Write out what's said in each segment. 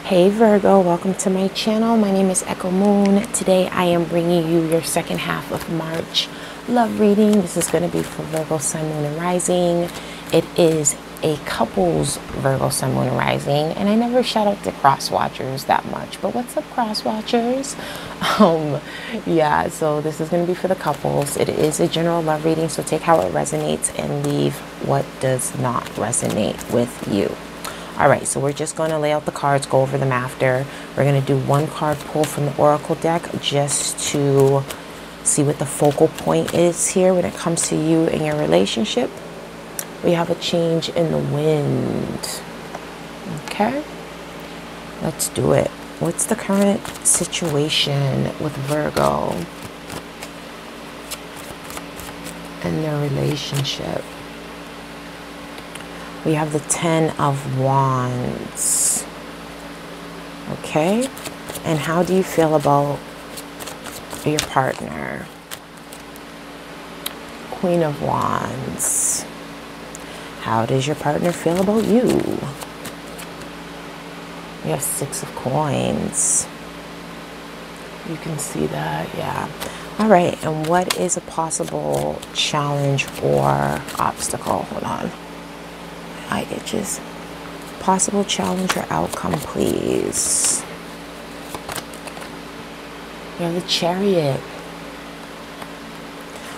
Hey Virgo, welcome to my channel. My name is Echo Moon. Today I am bringing you your second half of March love reading. This is going to be for Virgo, Sun, Moon, and Rising. It is a couples Virgo, Sun, Moon, and Rising. And I never shout out to cross watchers that much. But what's up, cross watchers? Yeah, so this is going to be for the couples. It is a general love reading, so take how it resonates and leave what does not resonate with you. All right, so we're just going to lay out the cards, go over them after. We're going to do one card pull from the Oracle deck just to see what the focal point is here when it comes to you and your relationship. We have a change in the wind. Okay, let's do it. What's the current situation with Virgo and their relationship? We have the 10 of Wands. Okay. And how do you feel about your partner? Queen of Wands. How does your partner feel about you? We have 6 of Coins. You can see that, yeah. All right, and what is a possible challenge or obstacle? Hold on. Eye itches. Possible challenge or outcome, please. We have the Chariot.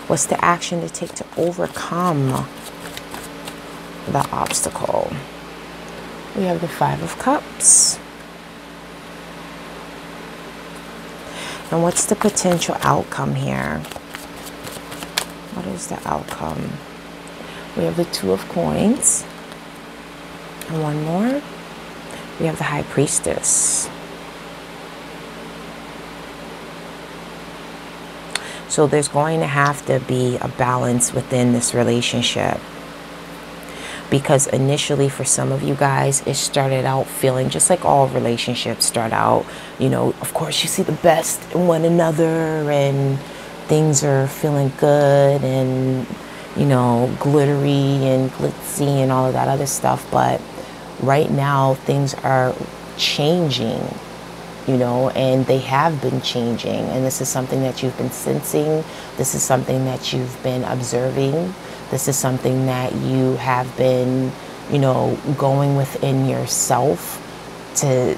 What's the action to take to overcome the obstacle? We have the 5 of Cups. And what's the potential outcome here? What is the outcome? We have the 2 of Coins. And one more, we have the High Priestess. So there's going to have to be a balance within this relationship. Because initially for some of you guys, it started out feeling just like all relationships start out. You know, of course you see the best in one another and things are feeling good and, you know, glittery and glitzy and all of that other stuff. But right now, things are changing, you know, and they have been changing. And this is something that you've been sensing. This is something that you've been observing. This is something that you have been, you know, going within yourself to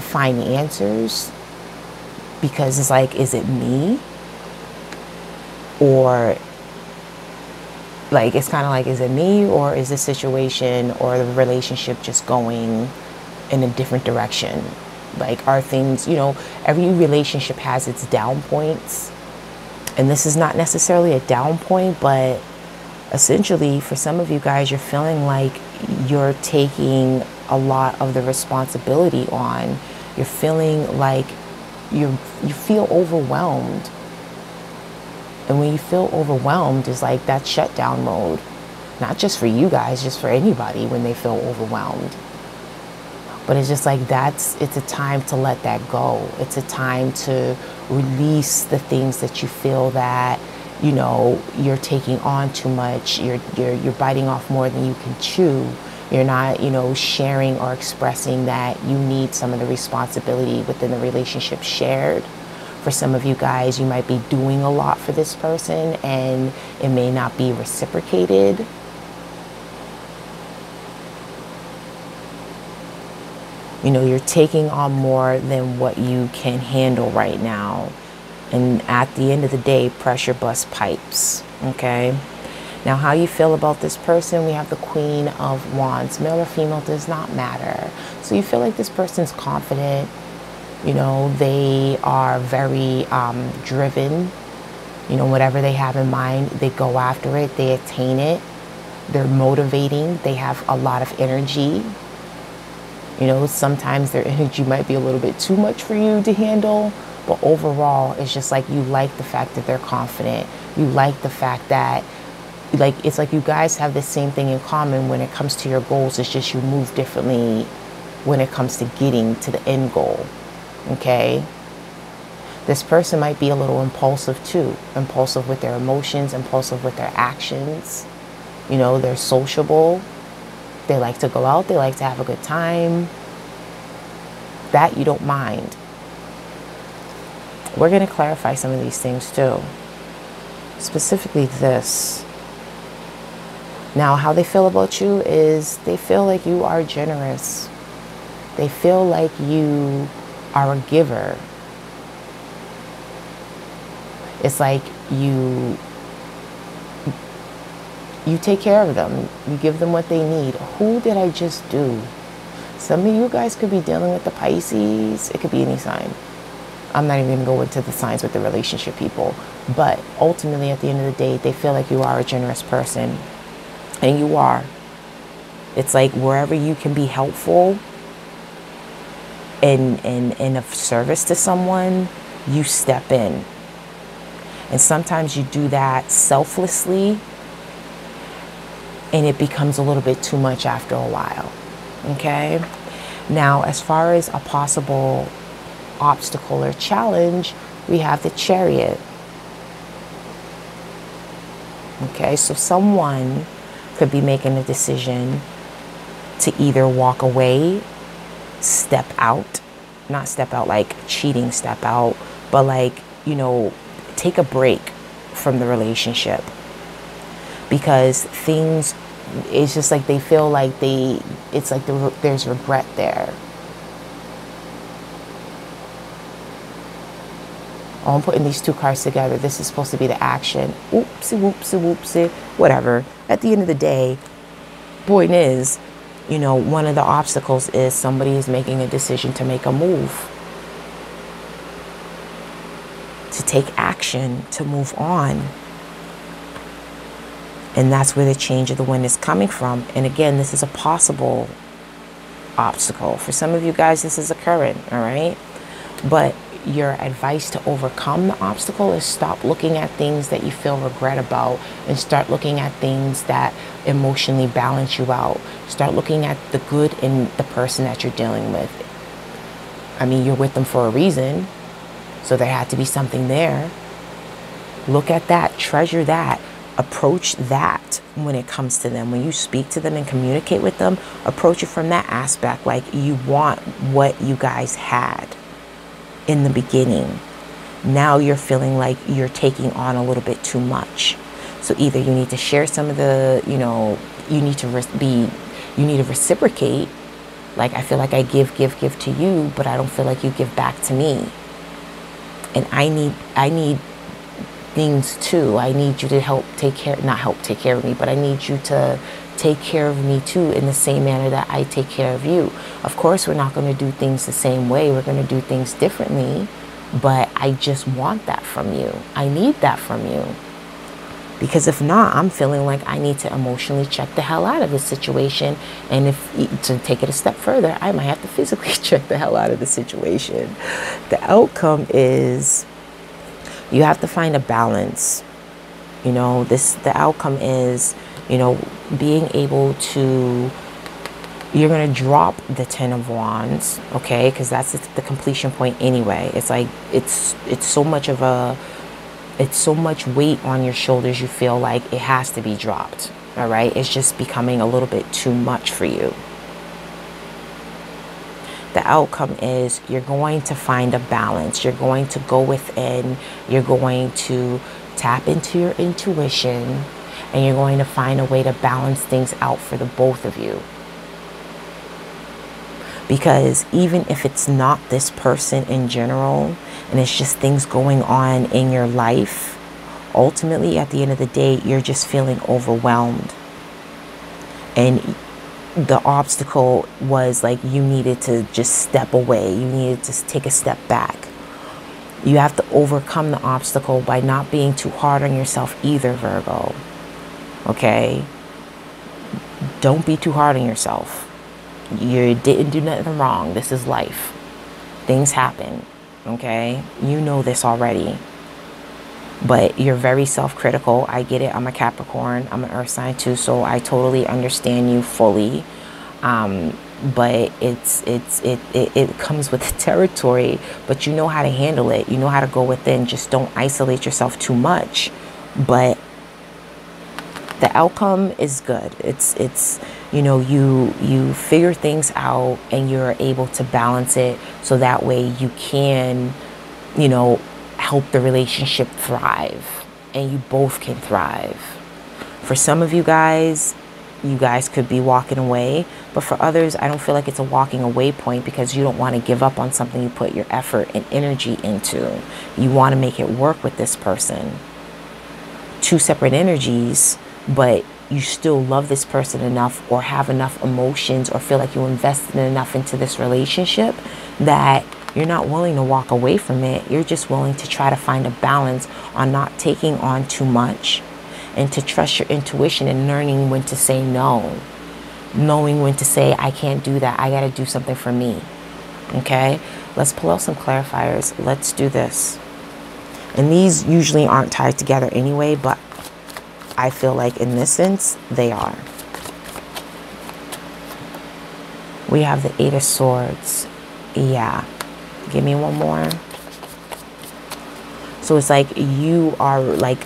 find answers. Because it's like, is it me? Or like, it's kind of like, is it me or is the situation or the relationship just going in a different direction? Like, are things, you know, every relationship has its down points. And this is not necessarily a down point, but essentially for some of you guys, you're feeling like you're taking a lot of the responsibility on. You're feeling like you feel overwhelmed. And when you feel overwhelmed, it's like that shutdown mode. Not just for you guys, just for anybody when they feel overwhelmed. But it's just like it's a time to let that go. It's a time to release the things that you feel that, you know, you're taking on too much. You're biting off more than you can chew. You're not, you know, sharing or expressing that you need some of the responsibility within the relationship shared. For some of you guys, you might be doing a lot for this person and it may not be reciprocated. You know, you're taking on more than what you can handle right now. And at the end of the day, pressure busts pipes, okay? Now, how you feel about this person, we have the Queen of Wands. Male or female does not matter. So you feel like this person's confident. You know, they are very driven. You know, whatever they have in mind, they go after it. They attain it. They're motivating. They have a lot of energy. You know, sometimes their energy might be a little bit too much for you to handle. But overall, it's just like you like the fact that they're confident. You like the fact that, like, it's like you guys have the same thing in common when it comes to your goals. It's just you move differently when it comes to getting to the end goal. Okay, this person might be a little impulsive too. Impulsive with their emotions, impulsive with their actions. You know, they're sociable. They like to go out. They like to have a good time. That you don't mind. We're going to clarify some of these things too. Specifically this. Now, how they feel about you is they feel like you are generous. They feel like you are a giver. It's like you take care of them. You give them what they need. Who did I just do? Some of you guys could be dealing with the Pisces. It could be any sign. I'm not even going to go into the signs with the relationship people. But ultimately, at the end of the day, they feel like you are a generous person. And you are. It's like wherever you can be helpful and of service to someone, you step in. And sometimes you do that selflessly, and it becomes a little bit too much after a while. Okay? Now, as far as a possible obstacle or challenge, we have the Chariot. Okay, so someone could be making a decision to either walk away, step out, not step out like cheating, step out, but like, you know, take a break from the relationship, because things, it's just like they feel like it's like there's regret there. Oh, I'm putting these two cards together. This is supposed to be the action. Oopsie, whoopsie, whoopsie, whatever. At the end of the day, point is, you know, one of the obstacles is somebody is making a decision to make a move, to take action, to move on. And that's where the change of the wind is coming from. And again, this is a possible obstacle. For some of you guys, this is occurring, all right? But your advice to overcome the obstacle is stop looking at things that you feel regret about and start looking at things that emotionally balance you out. Start looking at the good in the person that you're dealing with. I mean, you're with them for a reason, so there had to be something there. Look at that, treasure that, approach that when it comes to them. When you speak to them and communicate with them, approach it from that aspect, like you want what you guys had in the beginning. Now you're feeling like you're taking on a little bit too much. So either you need to share some of the, you know, you need to reciprocate. Like, I feel like I give to you, but I don't feel like you give back to me. And I need things too. I need you to not help take care of me, but I need you to take care of me too, in the same manner that I take care of you. Of course, we're not going to do things the same way. We're going to do things differently, but I just want that from you. I need that from you. Because if not, I'm feeling like I need to emotionally check the hell out of this situation. And if to take it a step further, I might have to physically check the hell out of the situation. The outcome is you have to find a balance. You know, the outcome is, you know, being able to, you're going to drop the 10 of Wands, okay? Because that's the completion point anyway. It's like, it's so much weight on your shoulders. You feel like it has to be dropped, all right? It's just becoming a little bit too much for you. The outcome is you're going to find a balance. You're going to go within. You're going to tap into your intuition, and you're going to find a way to balance things out for the both of you. Because even if it's not this person in general, and it's just things going on in your life, ultimately at the end of the day, you're just feeling overwhelmed. And the obstacle was like you needed to just step away. You needed to take a step back. You have to overcome the obstacle by not being too hard on yourself either, Virgo. Okay? Don't be too hard on yourself. You didn't do nothing wrong. This is life. Things happen. Okay? You know this already. But you're very self-critical. I get it. I'm a Capricorn. I'm an earth sign too, so I totally understand you fully. But it comes with the territory, but you know how to handle it. You know how to go within. Just don't isolate yourself too much. But the outcome is good. It's you know, you figure things out and you're able to balance it so that way you can, you know, help the relationship thrive and you both can thrive. For some of you guys could be walking away, but for others, I don't feel like it's a walking away point because you don't want to give up on something you put your effort and energy into. You want to make it work with this person. Two separate energies, but you still love this person enough or have enough emotions or feel like you invested enough into this relationship that you're not willing to walk away from it. You're just willing to try to find a balance on not taking on too much and to trust your intuition and learning when to say no. Knowing when to say, I can't do that. I got to do something for me. Okay? Let's pull out some clarifiers. Let's do this. And these usually aren't tied together anyway, but I feel like in this sense, they are. We have the Eight of Swords. Yeah. Give me one more. So it's like you are like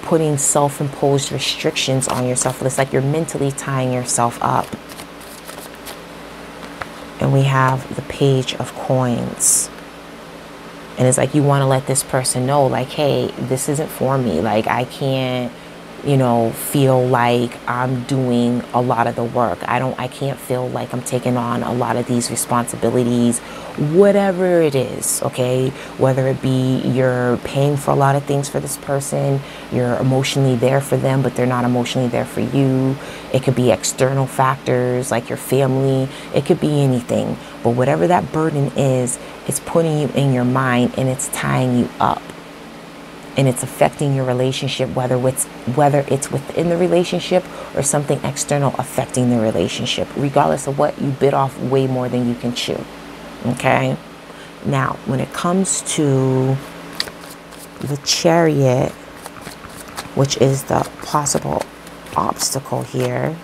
putting self-imposed restrictions on yourself. It's like you're mentally tying yourself up. And we have the Page of Coins. And it's like you want to let this person know, like, hey, this isn't for me. Like, I can't, you know, feel like I'm doing a lot of the work. I can't feel like I'm taking on a lot of these responsibilities, whatever it is, okay? Whether it be you're paying for a lot of things for this person, you're emotionally there for them, but they're not emotionally there for you. It could be external factors like your family. It could be anything. But whatever that burden is, it's putting you in your mind and it's tying you up. And it's affecting your relationship, whether it's within the relationship or something external affecting the relationship, regardless of what, you bit off way more than you can chew. Okay? Now, when it comes to the Chariot, which is the possible obstacle here,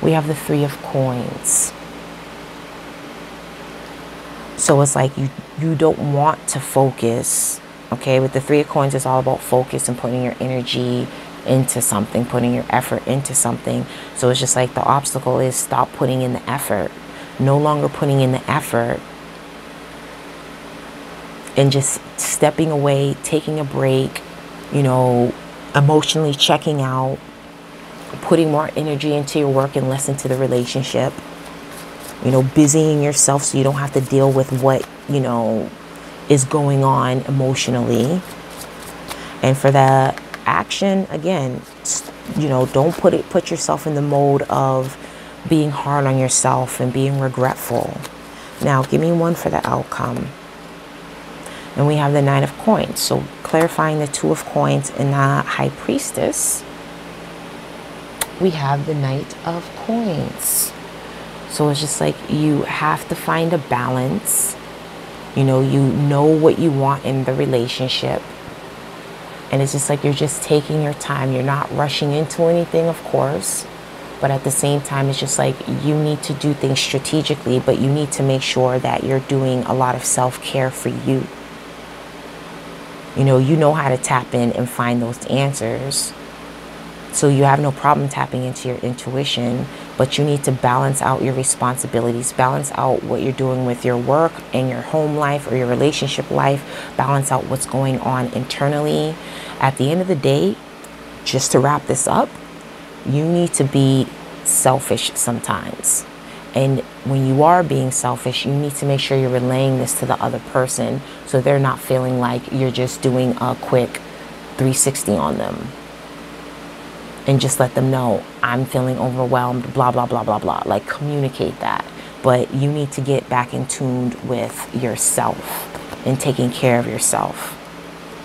we have the Three of Coins. So it's like you don't want to focus. Okay, with the Three of Coins, it's all about focus and putting your energy into something, putting your effort into something. So it's just like the obstacle is stop putting in the effort. No longer putting in the effort and just stepping away, taking a break, you know, emotionally checking out, putting more energy into your work and less into the relationship. You know, busying yourself so you don't have to deal with what, you know, is going on emotionally. And for the action, again, you know, don't put yourself in the mode of being hard on yourself and being regretful. Now, give me one for the outcome. And we have the Nine of Coins. So clarifying the Two of Coins and the High Priestess, we have the Knight of Coins. So it's just like you have to find a balance. You know what you want in the relationship. And it's just like you're just taking your time. You're not rushing into anything, of course. But at the same time, it's just like you need to do things strategically, but you need to make sure that you're doing a lot of self-care for you. You know how to tap in and find those answers. So you have no problem tapping into your intuition, but you need to balance out your responsibilities, balance out what you're doing with your work and your home life or your relationship life, balance out what's going on internally. At the end of the day, just to wrap this up, you need to be selfish sometimes. And when you are being selfish, you need to make sure you're relaying this to the other person so they're not feeling like you're just doing a quick 360 on them. And just let them know, I'm feeling overwhelmed, blah, blah, blah, blah, blah. Like, communicate that. But you need to get back in tune with yourself and taking care of yourself.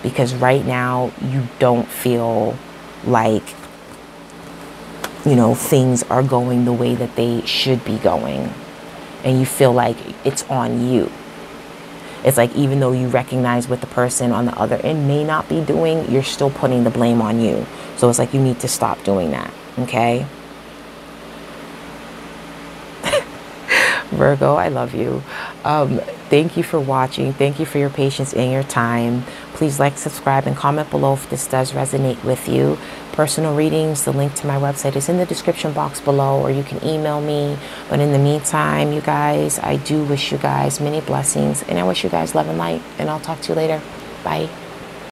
Because right now, you don't feel like, you know, things are going the way that they should be going. And you feel like it's on you. It's like even though you recognize what the person on the other end may not be doing, you're still putting the blame on you. So it's like you need to stop doing that, okay? Virgo, I love you. Thank you for watching. Thank you for your patience and your time. Please like, subscribe, and comment below if this does resonate with you. Personal readings, the link to my website is in the description box below, or you can email me. But in the meantime, you guys, I do wish you guys many blessings, and I wish you guys love and light, and I'll talk to you later. Bye.